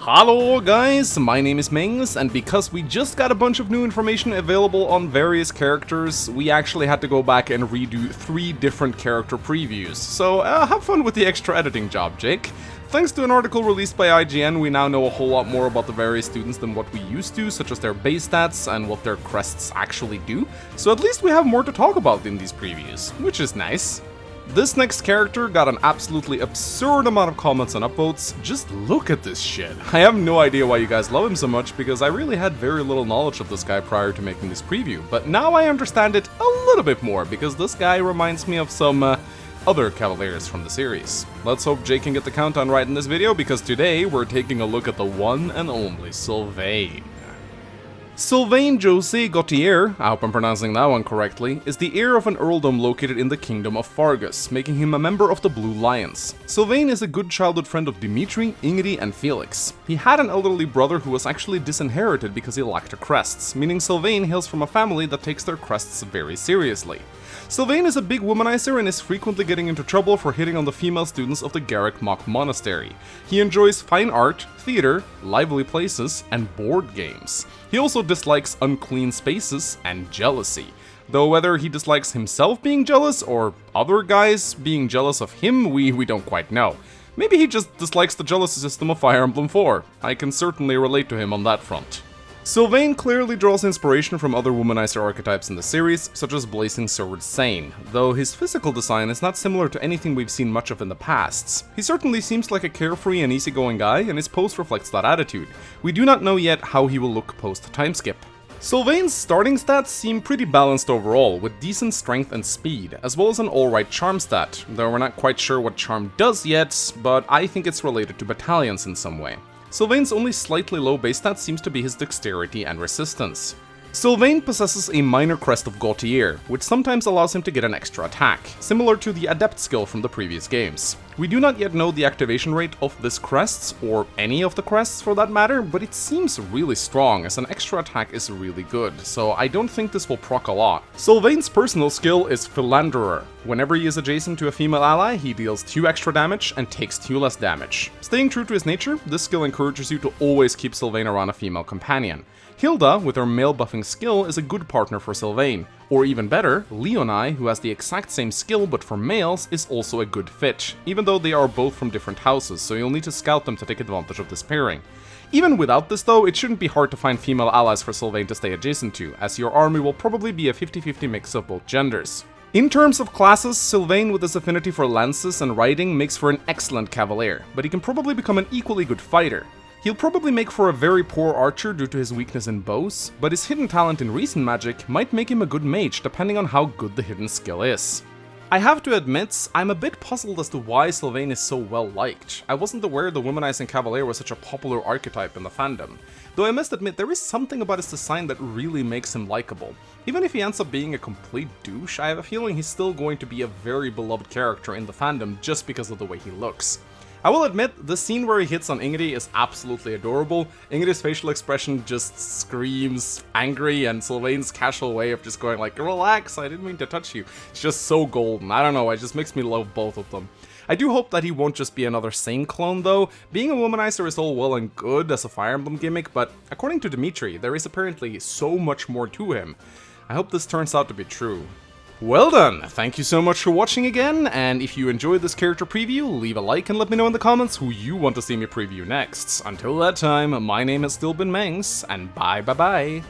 Hello guys, my name is Mangs, and because we just got a bunch of new information available on various characters, we actually had to go back and redo 3 different character previews. So have fun with the extra editing job, Jake. Thanks to an article released by IGN, we now know a whole lot more about the various students than what we used to, such as their base stats and what their crests actually do. So at least we have more to talk about in these previews, which is nice. This next character got an absolutely absurd amount of comments and upvotes. Just look at this shit. I have no idea why you guys love him so much, because I really had very little knowledge of this guy prior to making this preview, but now I understand it a little bit more, because this guy reminds me of some other Cavaliers from the series. Let's hope Jake can get the countdown right in this video, because today we're taking a look at the one and only Sylvain. Sylvain José Gautier, I hope I'm pronouncing that one correctly, is the heir of an earldom located in the kingdom of Fargus, making him a member of the Blue Lions. Sylvain is a good childhood friend of Dimitri, Ingrid, and Felix. He had an elderly brother who was actually disinherited because he lacked crests, meaning Sylvain hails from a family that takes their crests very seriously. Sylvain is a big womanizer and is frequently getting into trouble for hitting on the female students of the Garrick Mock Monastery. He enjoys fine art, theater, lively places, and board games. He also dislikes unclean spaces and jealousy, though whether he dislikes himself being jealous or other guys being jealous of him, we don't quite know. Maybe he just dislikes the jealousy system of Fire Emblem 4. I can certainly relate to him on that front. Sylvain clearly draws inspiration from other womanizer archetypes in the series, such as Blazing Sword Sane, though his physical design is not similar to anything we've seen much of in the past. He certainly seems like a carefree and easygoing guy, and his pose reflects that attitude. We do not know yet how he will look post-timeskip. Sylvain's starting stats seem pretty balanced overall, with decent strength and speed, as well as an alright charm stat, though we're not quite sure what charm does yet, but I think it's related to battalions in some way. Sylvain's only slightly low base stat seems to be his dexterity and resistance. Sylvain possesses a minor crest of Gautier, which sometimes allows him to get an extra attack, similar to the Adept skill from the previous games. We do not yet know the activation rate of this crest, or any of the crests for that matter, but it seems really strong, as an extra attack is really good, so I don't think this will proc a lot. Sylvain's personal skill is Philanderer. Whenever he is adjacent to a female ally, he deals 2 extra damage and takes 2 less damage. Staying true to his nature, this skill encourages you to always keep Sylvain around a female companion. Hilda, with her male buffing skill, is a good partner for Sylvain. Or even better, Leoni, who has the exact same skill but for males, is also a good fit, even though they are both from different houses, so you'll need to scout them to take advantage of this pairing. Even without this though, it shouldn't be hard to find female allies for Sylvain to stay adjacent to, as your army will probably be a 50-50 mix of both genders. In terms of classes, Sylvain with his affinity for lances and riding makes for an excellent cavalier, but he can probably become an equally good fighter. He'll probably make for a very poor archer due to his weakness in bows, but his hidden talent in recent magic might make him a good mage depending on how good the hidden skill is. I have to admit, I'm a bit puzzled as to why Sylvain is so well liked. I wasn't aware the womanizing cavalier was such a popular archetype in the fandom, though I must admit there is something about his design that really makes him likable. Even if he ends up being a complete douche, I have a feeling he's still going to be a very beloved character in the fandom just because of the way he looks. I will admit, the scene where he hits on Ingrid is absolutely adorable. Ingrid's facial expression just screams angry, and Sylvain's casual way of just going like, relax, I didn't mean to touch you. It's just so golden. I don't know, it just makes me love both of them. I do hope that he won't just be another Sane clone though. Being a womanizer is all well and good as a Fire Emblem gimmick, but according to Dimitri, there is apparently so much more to him. I hope this turns out to be true. Well done, thank you so much for watching again, and if you enjoyed this character preview, leave a like and let me know in the comments who you want to see me preview next. Until that time, my name has still been Mangs, and bye bye bye.